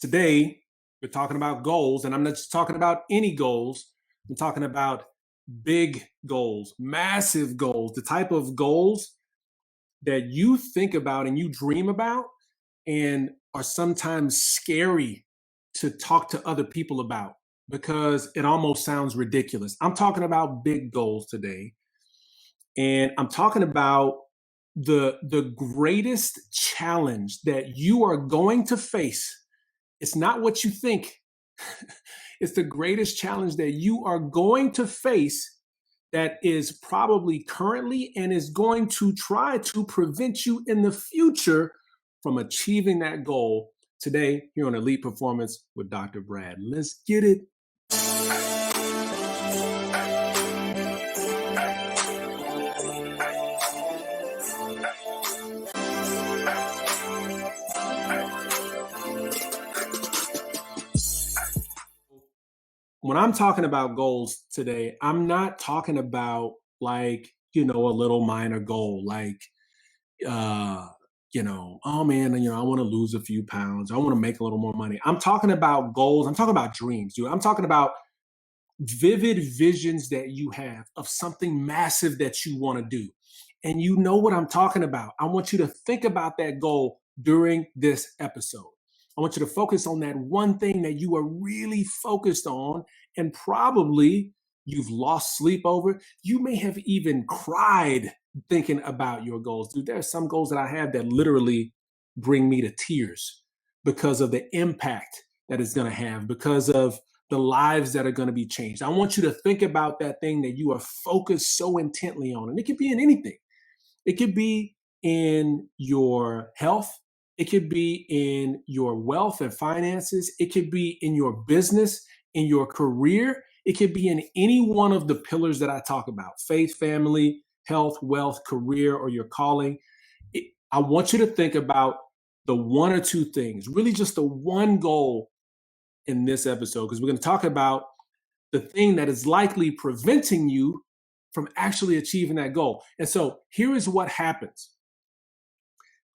Today, we're talking about goals, and I'm not just talking about any goals. I'm talking about big goals, massive goals, the type of goals that you think about and you dream about and are sometimes scary to talk to other people about because it almost sounds ridiculous. I'm talking about big goals today, and I'm talking about the greatest challenge that you are going to face. It's not what you think. It's the greatest challenge that you are going to face that is probably currently and is going to try to prevent you in the future from achieving that goal. Today, here on Elite Performance with Dr. Brad. Let's get it. When I'm talking about goals today, I'm not talking about a little minor goal uh, oh man, I want to lose a few pounds. I want to make a little more money. I'm talking about goals. I'm talking about dreams, dude. I'm talking about vivid visions that you have of something massive that you want to do. And you know what I'm talking about. I want you to think about that goal during this episode. I want you to focus on that one thing that you are really focused on, and probably you've lost sleep over. You may have even cried thinking about your goals. Dude, there are some goals that I have that literally bring me to tears because of the impact that it's going to have, because of the lives that are going to be changed. I want you to think about that thing that you are focused so intently on. And it could be in anything. It could be in your health. It could be in your wealth and finances. It could be in your business, in your career. It could be in any one of the pillars that I talk about: faith, family, health, wealth, career, or your calling. I want you to think about the one or two things, really just the one goal in this episode, because we're going to talk about the thing that is likely preventing you from actually achieving that goal. And so here is what happens.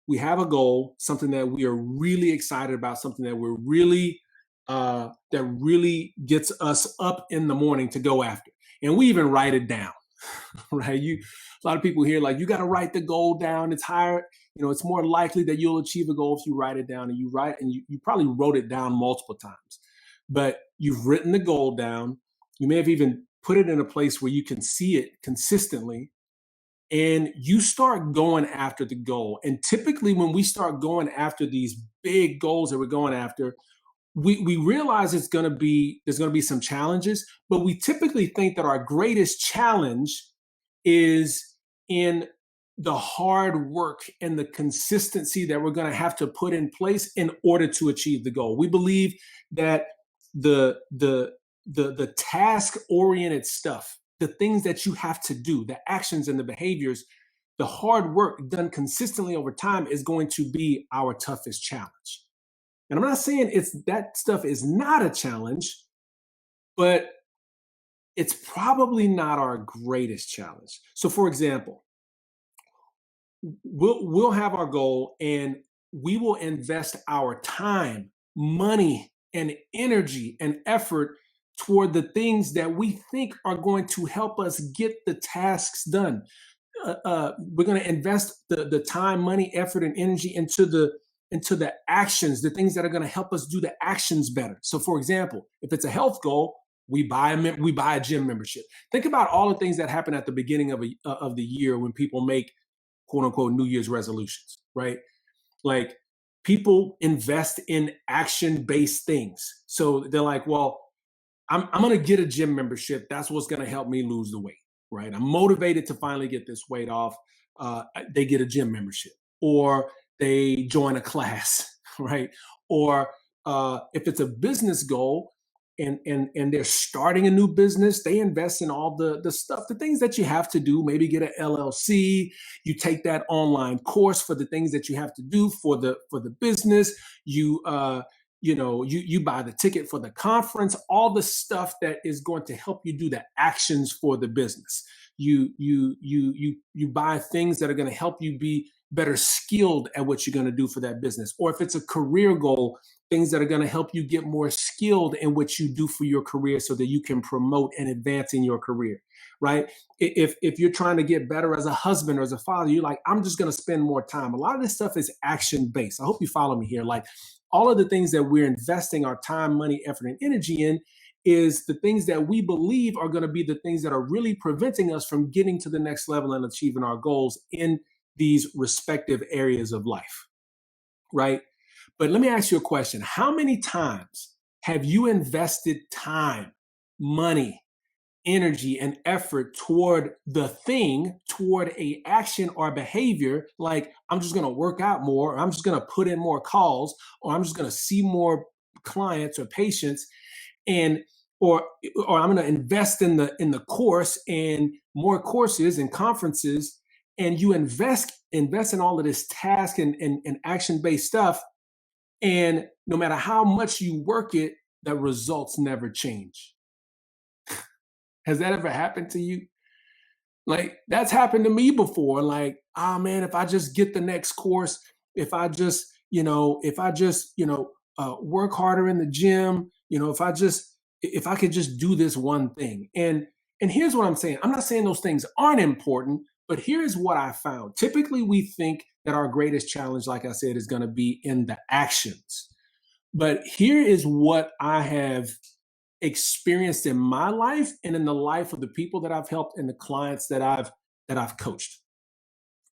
We have a goal, something that we are really excited about, something that we're really that really gets us up in the morning to go after. And we even write it down, right? A lot of people here like, you got to write the goal down. It's higher, it's more likely that you'll achieve a goal if you write it down. And you probably wrote it down multiple times, but you've written the goal down. You may have even put it in a place where you can see it consistently, and you start going after the goal. And typically when we start going after these big goals that we're going after, we realize there's going to be some challenges, but we typically think that our greatest challenge is in the hard work and the consistency that we're going to have to put in place in order to achieve the goal. We believe that the task oriented stuff, the things that you have to do, the actions and the behaviors, the hard work done consistently over time is going to be our toughest challenge. And I'm not saying that stuff is not a challenge, but it's probably not our greatest challenge. So for example, we'll have our goal and we will invest our time, money, and energy and effort toward the things that we think are going to help us get the tasks done. We're going to invest the time, money, effort, and energy into the actions, the things that are going to help us do the actions better. So, for example, if it's a health goal, we buy a gym membership. Think about all the things that happen at the beginning of the year when people make quote unquote New Year's resolutions, right? Like, people invest in action based things. So they're like, well, I'm going to get a gym membership. That's what's going to help me lose the weight, right? I'm motivated to finally get this weight off. They get a gym membership, or they join a class, right? Or if it's a business goal and they're starting a new business, they invest in all the stuff, the things that you have to do. Maybe get an LLC. You take that online course for the things that you have to do for the business. You buy the ticket for the conference, all the stuff that is going to help you do the actions for the business. You buy things that are going to help you be better skilled at what you're going to do for that business. Or if it's a career goal, things that are going to help you get more skilled in what you do for your career so that you can promote and advance in your career, right? If you're trying to get better as a husband or as a father, you're like, I'm just going to spend more time. A lot of this stuff is action based. I hope you follow me here. Like all of the things that we're investing our time, money, effort, and energy in is the things that we believe are going to be the things that are really preventing us from getting to the next level and achieving our goals in these respective areas of life, right? But let me ask you a question. How many times have you invested time, money, energy, and effort toward the thing, toward a action or behavior, like I'm just going to work out more, or I'm just going to put in more calls, or I'm just going to see more clients or patients, and or I'm going to invest in the course and more courses and conferences, and you invest in all of this task and action based stuff, and no matter how much you work it, the results never change. Has that ever happened to you? Like that's happened to me before. Like, oh man, if I just get the next course, if I just, work harder in the gym, if I could just do this one thing. And here's what I'm saying. I'm not saying those things aren't important, but here's what I found. Typically, we think that our greatest challenge, like I said, is going to be in the actions. But here is what I have experienced in my life and in the life of the people that I've helped and the clients that I've coached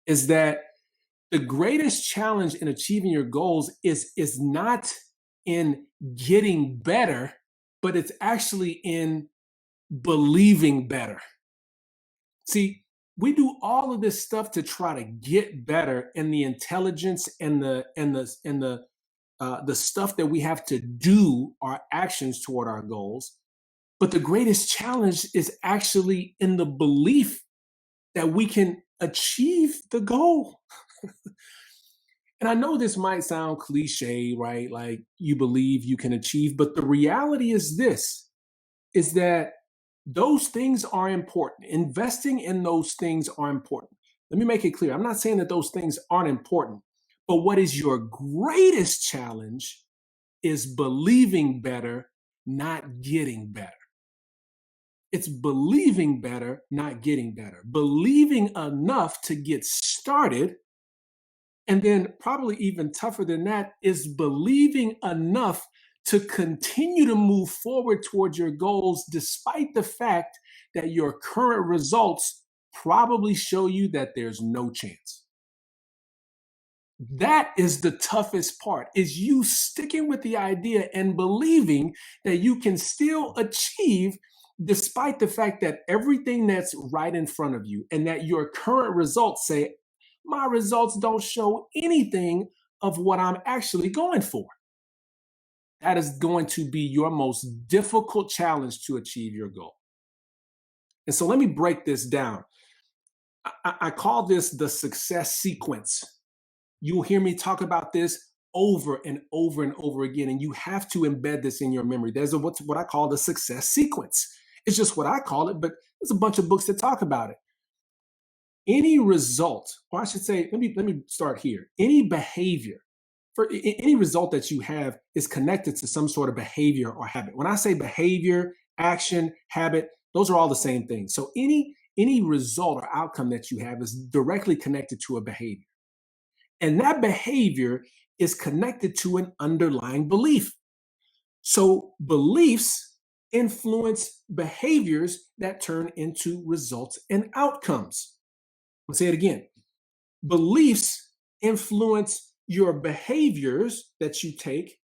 is that the greatest challenge in achieving your goals is not in getting better, but it's actually in believing better. See, we do all of this stuff to try to get better, and the intelligence and the stuff that we have to do, our actions toward our goals. But the greatest challenge is actually in the belief that we can achieve the goal. And I know this might sound cliche, right? Like you believe you can achieve, but the reality is this is that those things are important. Investing in those things are important. Let me make it clear. I'm not saying that those things aren't important, but what is your greatest challenge is believing better, not getting better. It's believing better, not getting better. Believing enough to get started. And then, probably even tougher than that, is believing enough to continue to move forward towards your goals, despite the fact that your current results probably show you that there's no chance. That is the toughest part, is you sticking with the idea and believing that you can still achieve despite the fact that everything that's right in front of you and that your current results say, my results don't show anything of what I'm actually going for. That is going to be your most difficult challenge to achieve your goal. And so let me break this down. I call this the success sequence. You'll hear me talk about this over and over and over again, and you have to embed this in your memory. There's what I call the success sequence. It's just what I call it, but there's a bunch of books that talk about it. Any result, or I should say, let me start here. Any behavior, for any result that you have is connected to some sort of behavior or habit. When I say behavior, action, habit, those are all the same thing. So any result or outcome that you have is directly connected to a behavior. And that behavior is connected to an underlying belief. So beliefs influence behaviors that turn into results and outcomes. I'll say it again. Beliefs influence your behaviors that you take,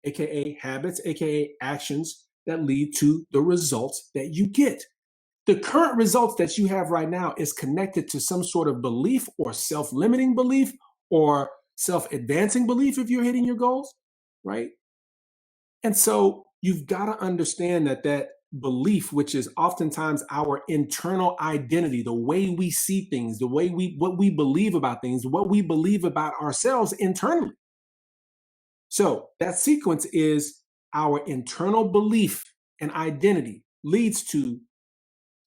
AKA habits, AKA actions that lead to the results that you get. The current results that you have right now is connected to some sort of belief or self-limiting belief or self-advancing belief if you're hitting your goals, right? And so you've got to understand that belief, which is oftentimes our internal identity, the way we see things, the way what we believe about things, what we believe about ourselves internally. So that sequence is our internal belief and identity leads to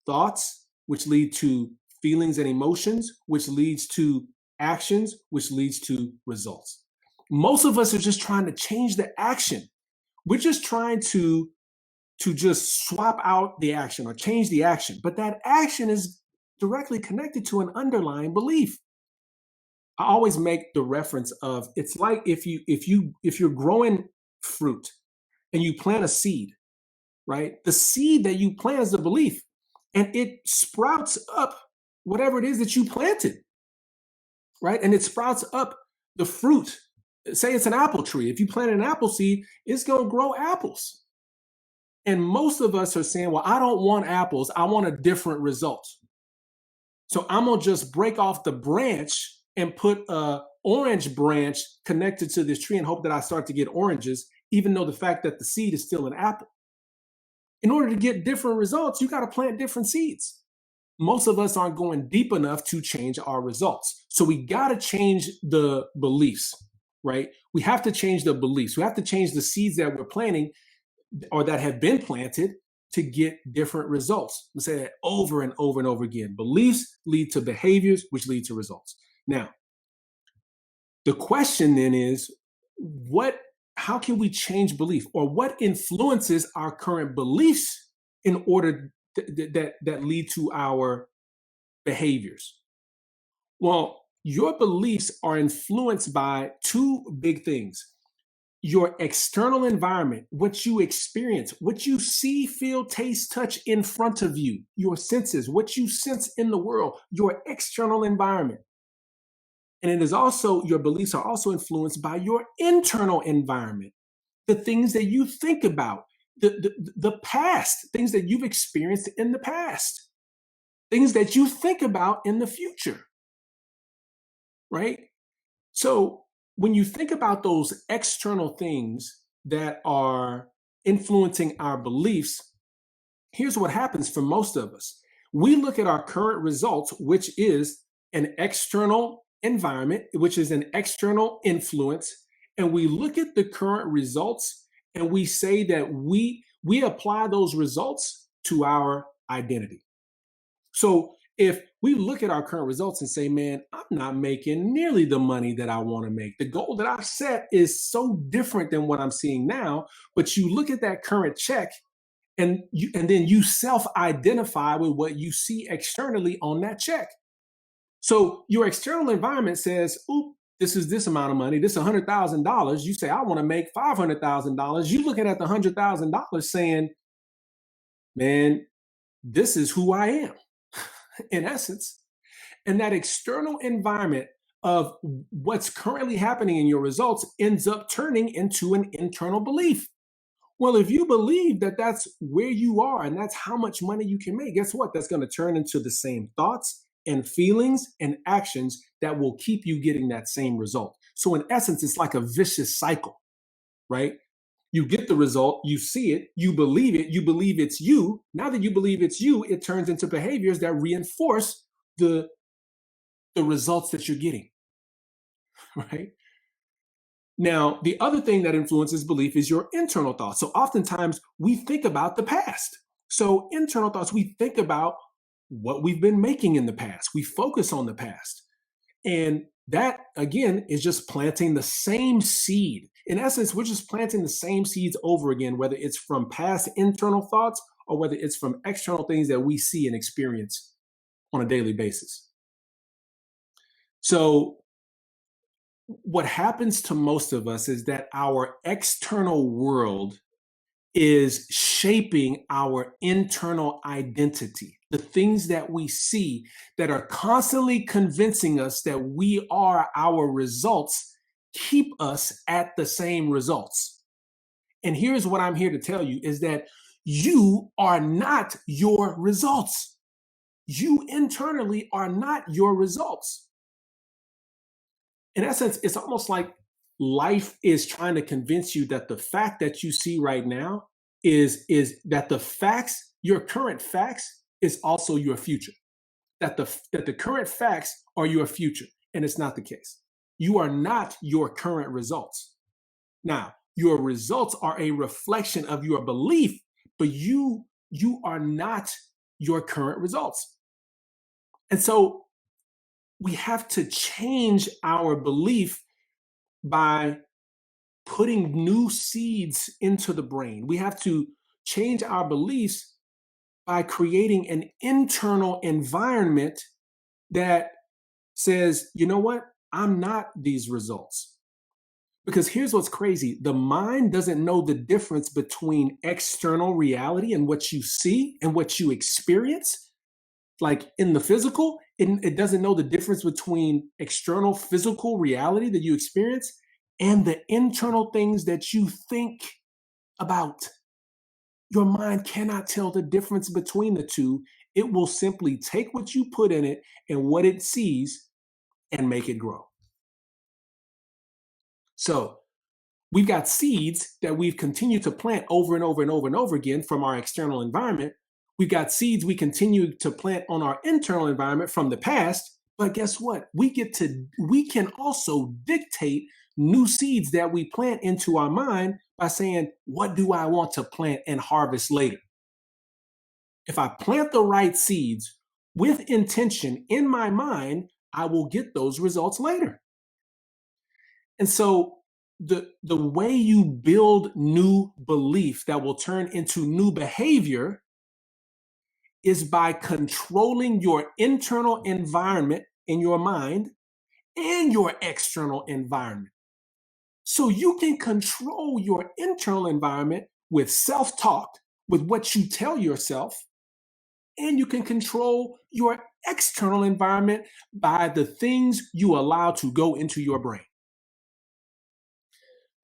thoughts, which lead to feelings and emotions, which leads to actions, which leads to results. Most of us are just trying to change the action. We're just trying to just swap out the action or change the action, but that action is directly connected to an underlying belief. I always make the reference of it's like if you're growing fruit and you plant a seed, right? The seed that you plant is the belief, and it sprouts up whatever it is that you planted, right? And it sprouts up the fruit. Say it's an apple tree. If you plant an apple seed, it's going to grow apples. And most of us are saying, well, I don't want apples. I want a different result. So I'm going to just break off the branch and put a orange branch connected to this tree and hope that I start to get oranges, even though the fact that the seed is still an apple. In order to get different results, you got to plant different seeds. Most of us aren't going deep enough to change our results. So we got to change the beliefs, right? We have to change the beliefs. We have to change the seeds that we're planting or that have been planted to get different results. We say that over and over and over again. Beliefs lead to behaviors, which lead to results. Now, the question then is, how can we change belief, or what influences our current beliefs in order that lead to our behaviors? Well, your beliefs are influenced by two big things: your external environment, what you experience, what you see, feel, taste, touch in front of you, your senses, what you sense in the world, your external environment. And it is also, your beliefs are also influenced by your internal environment, the things that you think about, the past, things that you've experienced in the past, things that you think about in the future, right? So when you think about those external things that are influencing our beliefs, here's what happens for most of us. We look at our current results, which is an external environment, which is an external influence, and we look at the current results and we say that we apply those results to our identity. So if we look at our current results and say, man, I'm not making nearly the money that I want to make. The goal that I've set is so different than what I'm seeing now. But you look at that current check and then you self-identify with what you see externally on that check. So your external environment says, oop, this is this amount of money, this is $100,000. You say, I want to make $500,000. You looking at the $100,000 saying, man, this is who I am, in essence. And that external environment of what's currently happening in your results ends up turning into an internal belief. Well, if you believe that that's where you are and that's how much money you can make, guess what? That's going to turn into the same thoughts and feelings and actions that will keep you getting that same result. So, in essence, it's like a vicious cycle, right? You get the result, you see it, you believe it's you. Now that you believe it's you, it turns into behaviors that reinforce the results that you're getting, right? Now, the other thing that influences belief is your internal thoughts. So oftentimes we think about the past. So internal thoughts, we think about what we've been making in the past. We focus on the past. And that, again, is just planting the same seed. In essence, we're just planting the same seeds over again, whether it's from past internal thoughts or whether it's from external things that we see and experience on a daily basis. So what happens to most of us is that our external world is shaping our internal identity. The things that we see that are constantly convincing us that we are our results keep us at the same results. And here's what I'm here to tell you is that you are not your results. You internally are not your results. In essence, it's almost like life is trying to convince you that the fact that you see right now is that the facts, your current facts, is also your future. That the current facts are your future, and it's not the case. You are not your current results. Now, your results are a reflection of your belief, but you are not your current results. And so we have to change our belief by putting new seeds into the brain. We have to change our beliefs by creating an internal environment that says, you know what? I'm not these results. Because here's what's crazy, the mind doesn't know the difference between external reality and what you see and what you experience. Like in the physical, it doesn't know the difference between external physical reality that you experience and the internal things that you think about. Your mind cannot tell the difference between the two. It will simply take what you put in it and what it sees and make it grow. So we've got seeds that we've continued to plant over and over and over and over again from our external environment. We've got seeds we continue to plant on our internal environment from the past. But guess what? We can also dictate new seeds that we plant into our mind by saying, what do I want to plant and harvest later? If I plant the right seeds with intention in my mind, I will get those results later. And so the way you build new belief that will turn into new behavior is by controlling your internal environment in your mind and your external environment. So you can control your internal environment with self-talk, with what you tell yourself, and you can control your external environment by the things you allow to go into your brain.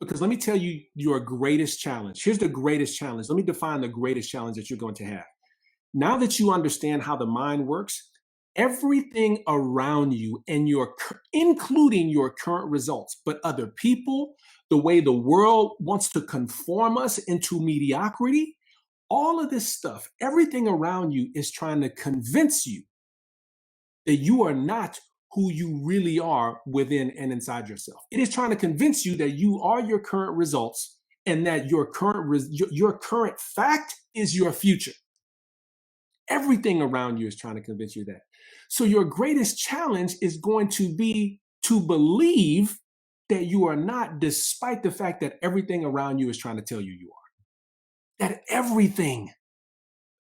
Because let me tell you your greatest challenge. Here's the greatest challenge. Let me define the greatest challenge that you're going to have. Now that you understand how the mind works, everything around you and including your current results, but other people, the way the world wants to conform us into mediocrity, all of this stuff, everything around you is trying to convince you that you are not who you really are within and inside yourself. It is trying to convince you that you are your current results and that your current fact is your future. Everything around you is trying to convince you that. So your greatest challenge is going to be to believe that you are not, despite the fact that everything around you is trying to tell you you are. That everything,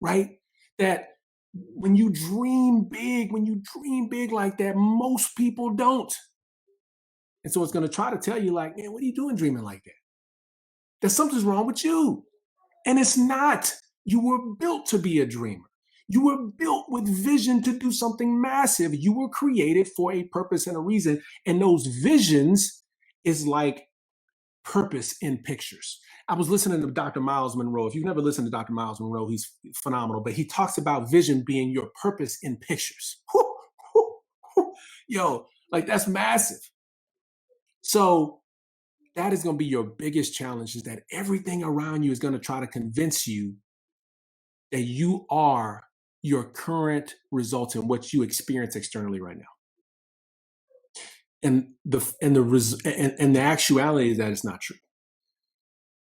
right? That when you dream big like that, most people don't. And so it's going to try to tell you, like, man, what are you doing dreaming like that? That something's wrong with you. And it's not. You were built to be a dreamer. You were built with vision to do something massive. You were created for a purpose and a reason. And those visions is like purpose in pictures. I was listening to Dr. Miles Monroe. If you've never listened to Dr. Miles Monroe, he's phenomenal. But he talks about vision being your purpose in pictures. Whew, whew, whew. Yo, like that's massive. So that is going to be your biggest challenge, is that everything around you is going to try to convince you that you are your current results and what you experience externally right now. And the actuality is that it's not true.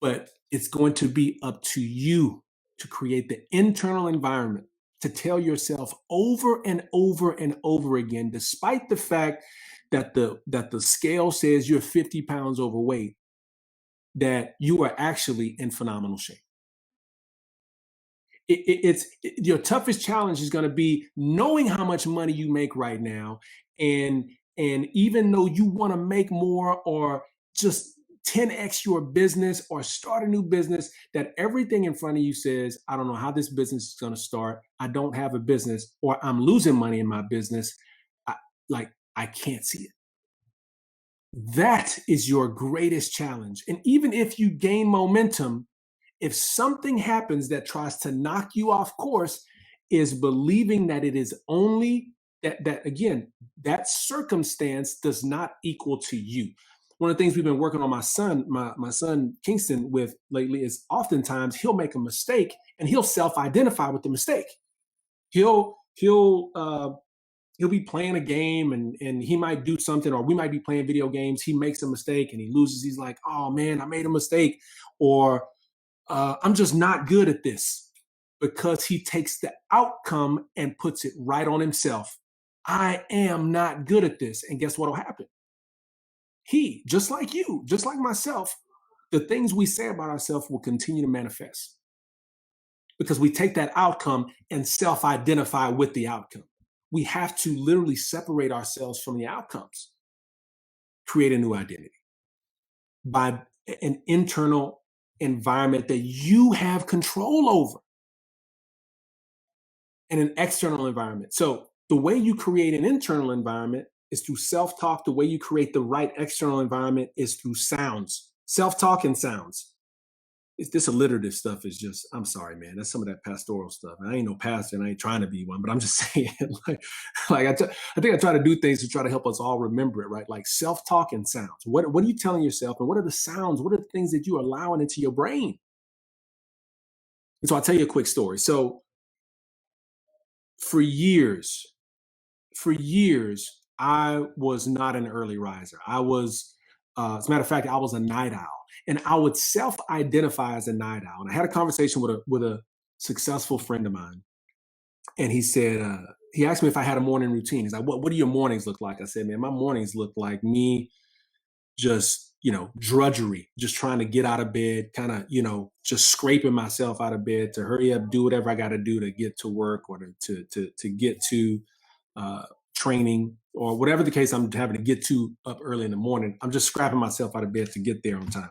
But it's going to be up to you to create the internal environment to tell yourself over and over and over again, despite the fact that the scale says you're 50 pounds overweight, that you are actually in phenomenal shape. Your toughest challenge is going to be knowing how much money you make right now, and even though you want to make more or just 10x your business or start a new business, that everything in front of you says, I don't know how this business is going to start. I don't have a business, or I'm losing money in my business. I, I can't see it. That is your greatest challenge. And even if you gain momentum, if something happens that tries to knock you off course, is believing that it is only that again, that circumstance does not equal to you. One of the things we've been working on my son Kingston with lately is oftentimes he'll make a mistake and he'll self-identify with the mistake. He'll be playing a game, and he might do something, or we might be playing video games. He makes a mistake and he loses. He's like, oh man, I made a mistake. Or I'm just not good at this, because he takes the outcome and puts it right on himself. I am not good at this. And guess what will happen? just like you, just like myself, the things we say about ourselves will continue to manifest because we take that outcome and self identify with the outcome. We have to literally separate ourselves from the outcomes, create a new identity by an internal environment that you have control over and an external environment. So the way you create an internal environment is through self-talk. The way you create the right external environment is through sounds, self-talk and sounds. It's this alliterative stuff is just, I'm sorry, man. That's some of that pastoral stuff. And I ain't no pastor and I ain't trying to be one, but I'm just saying, I think I try to do things to try to help us all remember it, right? Like self-talk and sounds. What are you telling yourself? And what are the sounds? What are the things that you're allowing into your brain? And so I'll tell you a quick story. So for years, I was not an early riser. As a matter of fact, I was a night owl, and I would self-identify as a night owl. And I had a conversation with a successful friend of mine, and he asked me if I had a morning routine. He's like, "What do your mornings look like?" I said, "Man, my mornings look like me just drudgery, just trying to get out of bed, kind of just scraping myself out of bed to hurry up, do whatever I got to do to get to work or to get to uh, training or whatever the case I'm having to get to up early in the morning. I'm just scrapping myself out of bed to get there on time."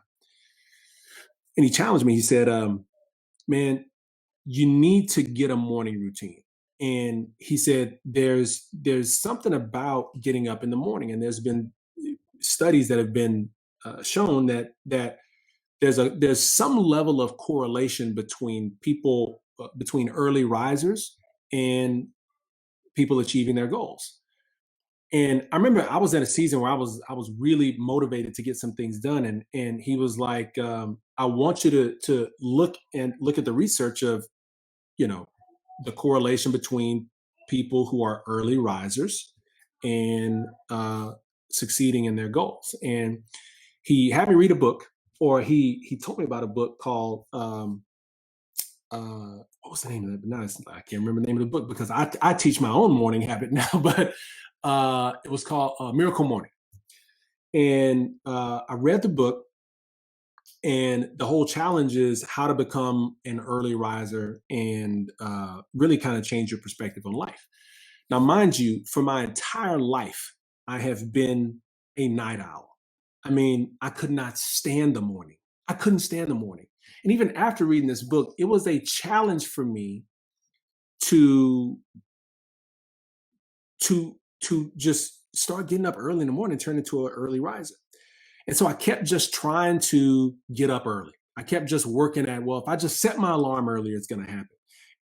And he challenged me. He said, "Man, you need to get a morning routine." And he said, "There's something about getting up in the morning, and there's been studies that have been shown that there's some level of correlation between between early risers and people achieving their goals." And I remember I was in a season where I was really motivated to get some things done, and he was like, "I want you to look at the research of you know the correlation between people who are early risers and succeeding in their goals." And he had me read a book, or he told me about a book called what was the name of it? Now I can't remember the name of the book because I teach my own morning habit now, but it was called Miracle Morning. And I read the book, and the whole challenge is how to become an early riser and really kind of change your perspective on life. Now, mind you, for my entire life, I have been a night owl. I mean, I could not stand the morning. I couldn't stand the morning. And even after reading this book, it was a challenge for me to to just start getting up early in the morning, turn into an early riser. And so I kept just trying to get up early. I kept just working at, well, if I just set my alarm earlier, it's going to happen.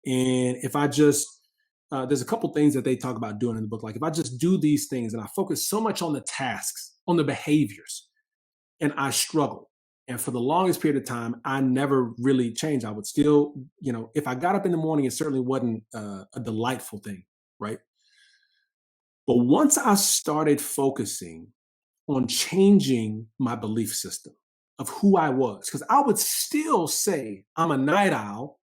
And if I just, there's a couple things that they talk about doing in the book. Like if I just do these things and I focus so much on the tasks, on the behaviors, and I struggled. And for the longest period of time, I never really changed. I would still, if I got up in the morning, it certainly wasn't a delightful thing, right? But once I started focusing on changing my belief system of who I was, because I would still say I'm a night owl.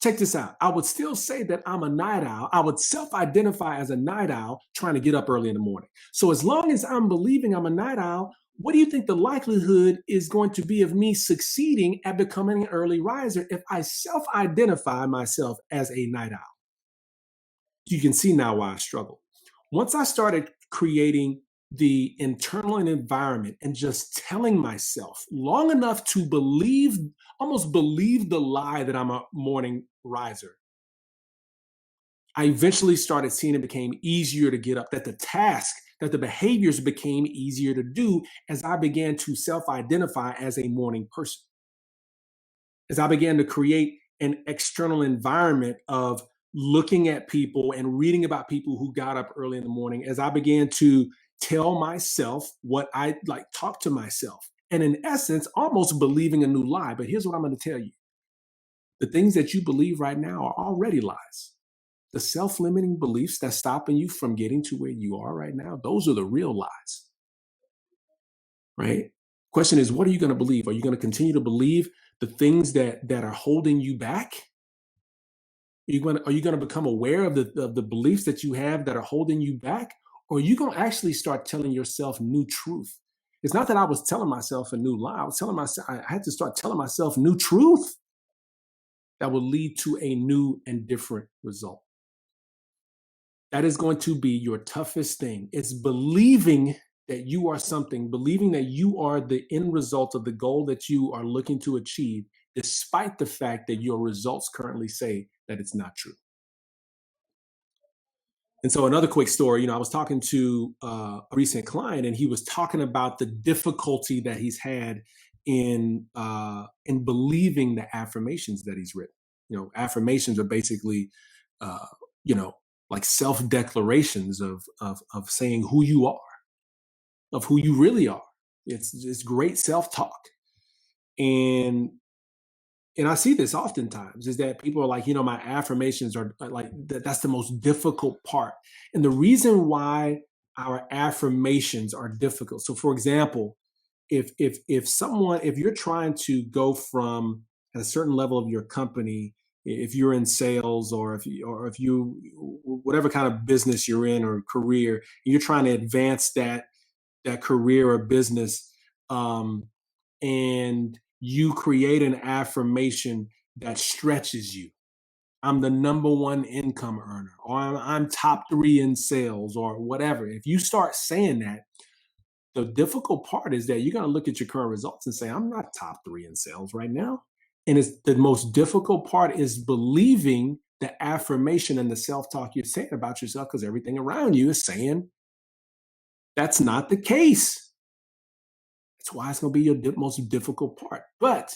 Check this out. I would still say that I'm a night owl. I would self identify as a night owl trying to get up early in the morning. So, as long as I'm believing I'm a night owl, what do you think the likelihood is going to be of me succeeding at becoming an early riser if I self identify myself as a night owl? You can see now why I struggle. Once I started creating the internal environment and just telling myself long enough to almost believe the lie that I'm a morning riser, I eventually started seeing it became easier to get up, that the behaviors became easier to do as I began to self identify as a morning person. As I began to create an external environment of looking at people and reading about people who got up early in the morning, as I began to tell myself what I like, talk to myself, and in essence, almost believing a new lie. But here's what I'm going to tell you: the things that you believe right now are already lies. The self limiting beliefs that's stopping you from getting to where you are right now, those are the real lies, right? Question is, what are you going to believe? Are you going to continue to believe the things that are holding you back? Are you going to become aware of the beliefs that you have that are holding you back? Or are you going to actually start telling yourself new truth It's not that I was telling myself a new lie. I was telling myself, I had to start telling myself new truth that will lead to a new and different result. That is going to be your toughest thing. It's believing that you are something, believing that you are the end result of the goal that you are looking to achieve, despite the fact that your results currently say that it's not true. And so, another quick story, I was talking to a recent client, and he was talking about the difficulty that he's had in believing the affirmations that he's written. Affirmations are basically, uh, you know, like self declarations of saying who you are, of who you really are. It's great self talk, and I see this oftentimes is that people are like, my affirmations are like that's the most difficult part. And the reason why our affirmations are difficult. So for example, if you're trying to go from at a certain level of your company, if you're in sales or if you whatever kind of business you're in or career, and you're trying to advance that career or business, um, and you create an affirmation that stretches you. I'm the number one income earner, or I'm top three in sales, or whatever. If you start saying that, the difficult part is that you're going to look at your current results and say, I'm not top three in sales right now. And it's the most difficult part is believing the affirmation and the self talk you're saying about yourself because everything around you is saying that's not the case. That's why it's going to be your most difficult part. But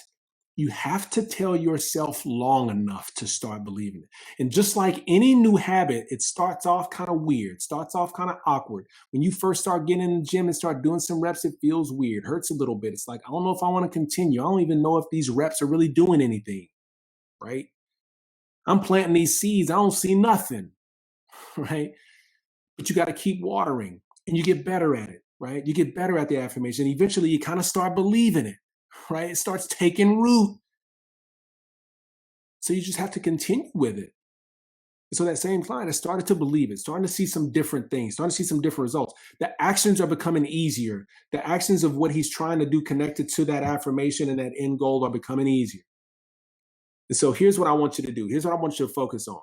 you have to tell yourself long enough to start believing it. And just like any new habit, it starts off kind of weird, starts off kind of awkward. When you first start getting in the gym and start doing some reps, it feels weird, hurts a little bit. It's like, I don't know if I want to continue. I don't even know if these reps are really doing anything, right? I'm planting these seeds. I don't see nothing, right? But you got to keep watering and you get better at it, right? You get better at the affirmation. Eventually, you kind of start believing it, right? It starts taking root. So you just have to continue with it. So that same client has started to believe it, starting to see some different things, starting to see some different results. The actions are becoming easier. The actions of what he's trying to do connected to that affirmation and that end goal are becoming easier. And so here's what I want you to do. Here's what I want you to focus on.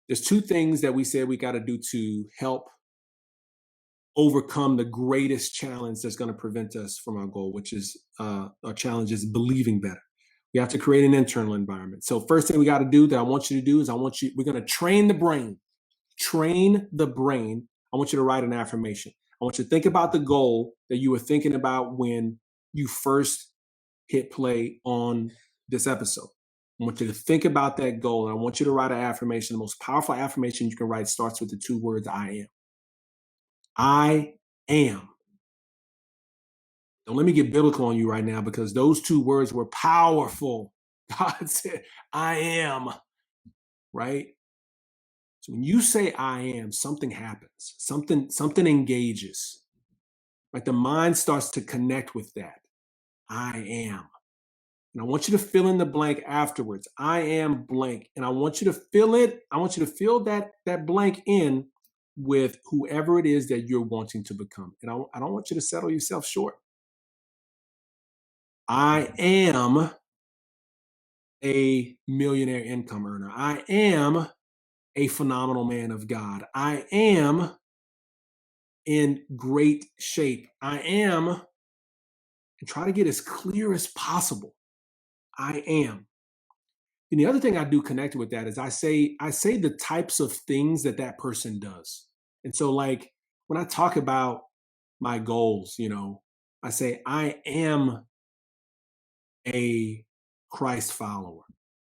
There's two things that we said we got to do to help overcome the greatest challenge that's going to prevent us from our goal, which is our challenge is believing better. We have to create an internal environment. So first thing we got to do that I want you to do is we're going to train the brain. Train the brain. I want you to write an affirmation. I want you to think about the goal that you were thinking about when you first hit play on this episode. I want you to think about that goal, and I want you to write an affirmation. The most powerful affirmation you can write starts with the two words, I am. I am. Don't let me get biblical on you right now because those two words were powerful. God said, I am, right? So when you say I am, something happens. Something engages. Like the mind starts to connect with that. I am. And I want you to fill in the blank afterwards. I am blank. And I want you to fill it. I want you to fill that blank in with whoever it is that you're wanting to become. And I don't want you to settle yourself short. I am a millionaire income earner. I am a phenomenal man of God. I am in great shape. I am, and try to get as clear as possible. I am. And the other thing I do connected with that is I say the types of things that person does. And so like when I talk about my goals, I say I am a Christ follower.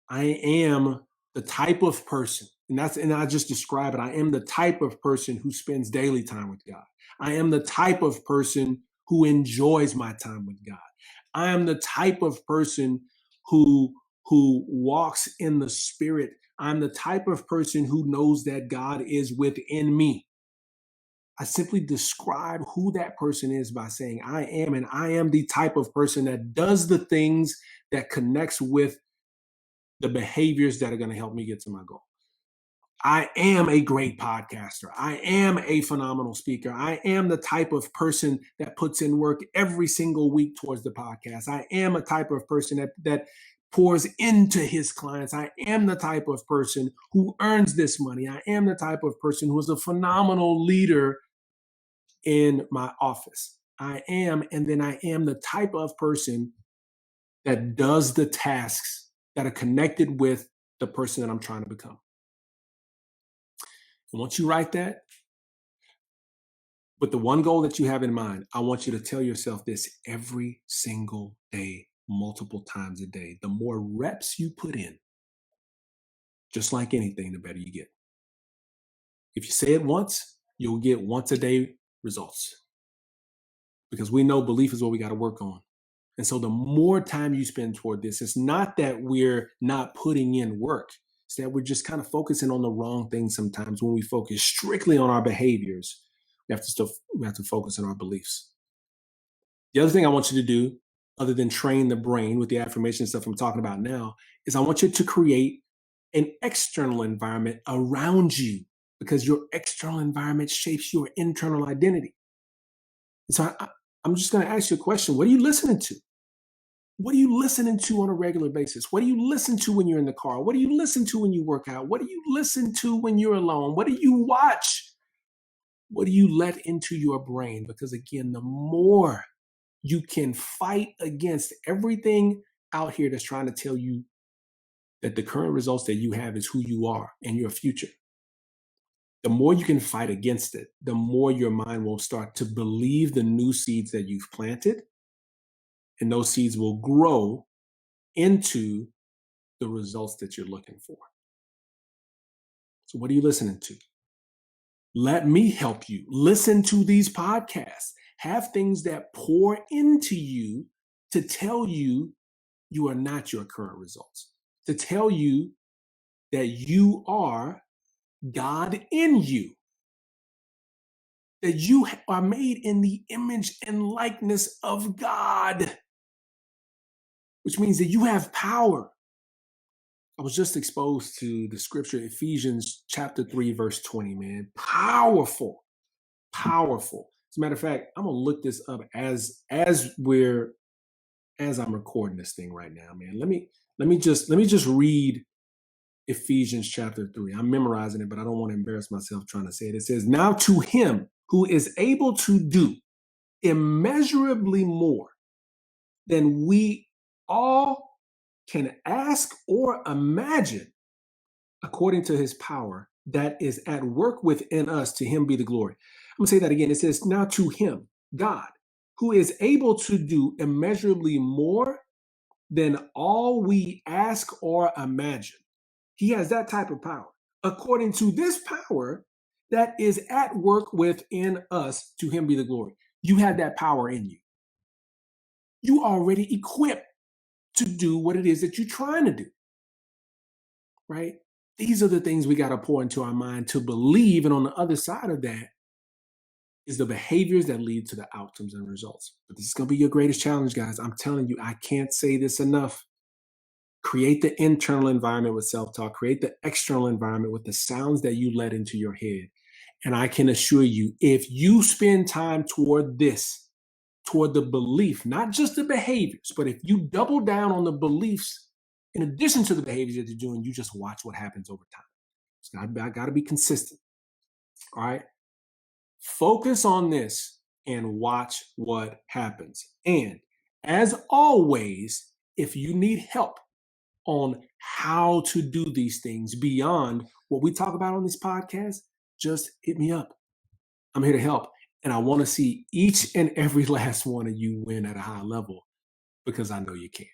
I am the type of person, and I just describe it. I am the type of person who spends daily time with God. I am the type of person who enjoys my time with God. I am the type of person who walks in the spirit. I'm the type of person who knows that God is within me. I simply describe who that person is by saying I am, and I am the type of person that does the things that connects with the behaviors that are going to help me get to my goal. I am a great podcaster. I am a phenomenal speaker. I am the type of person that puts in work every single week towards the podcast. I am a type of person that pours into his clients. I am the type of person who earns this money. I am the type of person who is a phenomenal leader in my office. I am, and then I am the type of person that does the tasks that are connected with the person that I'm trying to become. And once you write that, with the one goal that you have in mind, I want you to tell yourself this every single day, multiple times a day. The more reps you put in, just like anything, the better you get. If you say it once, you'll get once a day results, because we know belief is what we got to work on. And so the more time you spend toward this, it's not that we're not putting in work. It's that we're just kind of focusing on the wrong things sometimes. When we focus strictly on our behaviors, we have to focus on our beliefs. The other thing I want you to do, other than train the brain with the affirmation stuff I'm talking about now, is I want you to create an external environment around you, because your external environment shapes your internal identity. And so I'm just going to ask you a question. What are you listening to? What are you listening to on a regular basis? What do you listen to when you're in the car? What do you listen to when you work out? What do you listen to when you're alone? What do you watch? What do you let into your brain? Because again, the more you can fight against everything out here that's trying to tell you that the current results that you have is who you are and your future, the more you can fight against it, the more your mind will start to believe the new seeds that you've planted, and those seeds will grow into the results that you're looking for. So what are you listening to? Let me help you. Listen to these podcasts. Have things that pour into you to tell you you are not your current results, to tell you that you are God in you, that you are made in the image and likeness of God, which means that you have power. I was just exposed to the scripture, Ephesians chapter 3, verse 20, man. Powerful, powerful. As a matter of fact, I'm gonna look this up as I'm recording this thing right now, man. Let me just read Ephesians chapter 3. I'm memorizing it, but I don't want to embarrass myself trying to say it. It says, "Now to him who is able to do immeasurably more than we all can ask or imagine, according to his power that is at work within us, to him be the glory." I'm going to say that again. It says, "Now to him, God, who is able to do immeasurably more than all we ask or imagine." He has that type of power. "According to this power that is at work within us, to him be the glory." You have that power in you. You already equipped to do what it is that you're trying to do, right? These are the things we got to pour into our mind to believe. And on the other side of that is the behaviors that lead to the outcomes and results. But this is going to be your greatest challenge, guys. I'm telling you, I can't say this enough. Create the internal environment with self-talk. Create the external environment with the sounds that you let into your head. And I can assure you, if you spend time toward this, toward the belief, not just the behaviors, but if you double down on the beliefs, in addition to the behaviors that you're doing, you just watch what happens over time. I got to be consistent. All right. Focus on this and watch what happens. And as always, if you need help on how to do these things beyond what we talk about on this podcast, just hit me up. I'm here to help. And I want to see each and every last one of you win at a high level, because I know you can.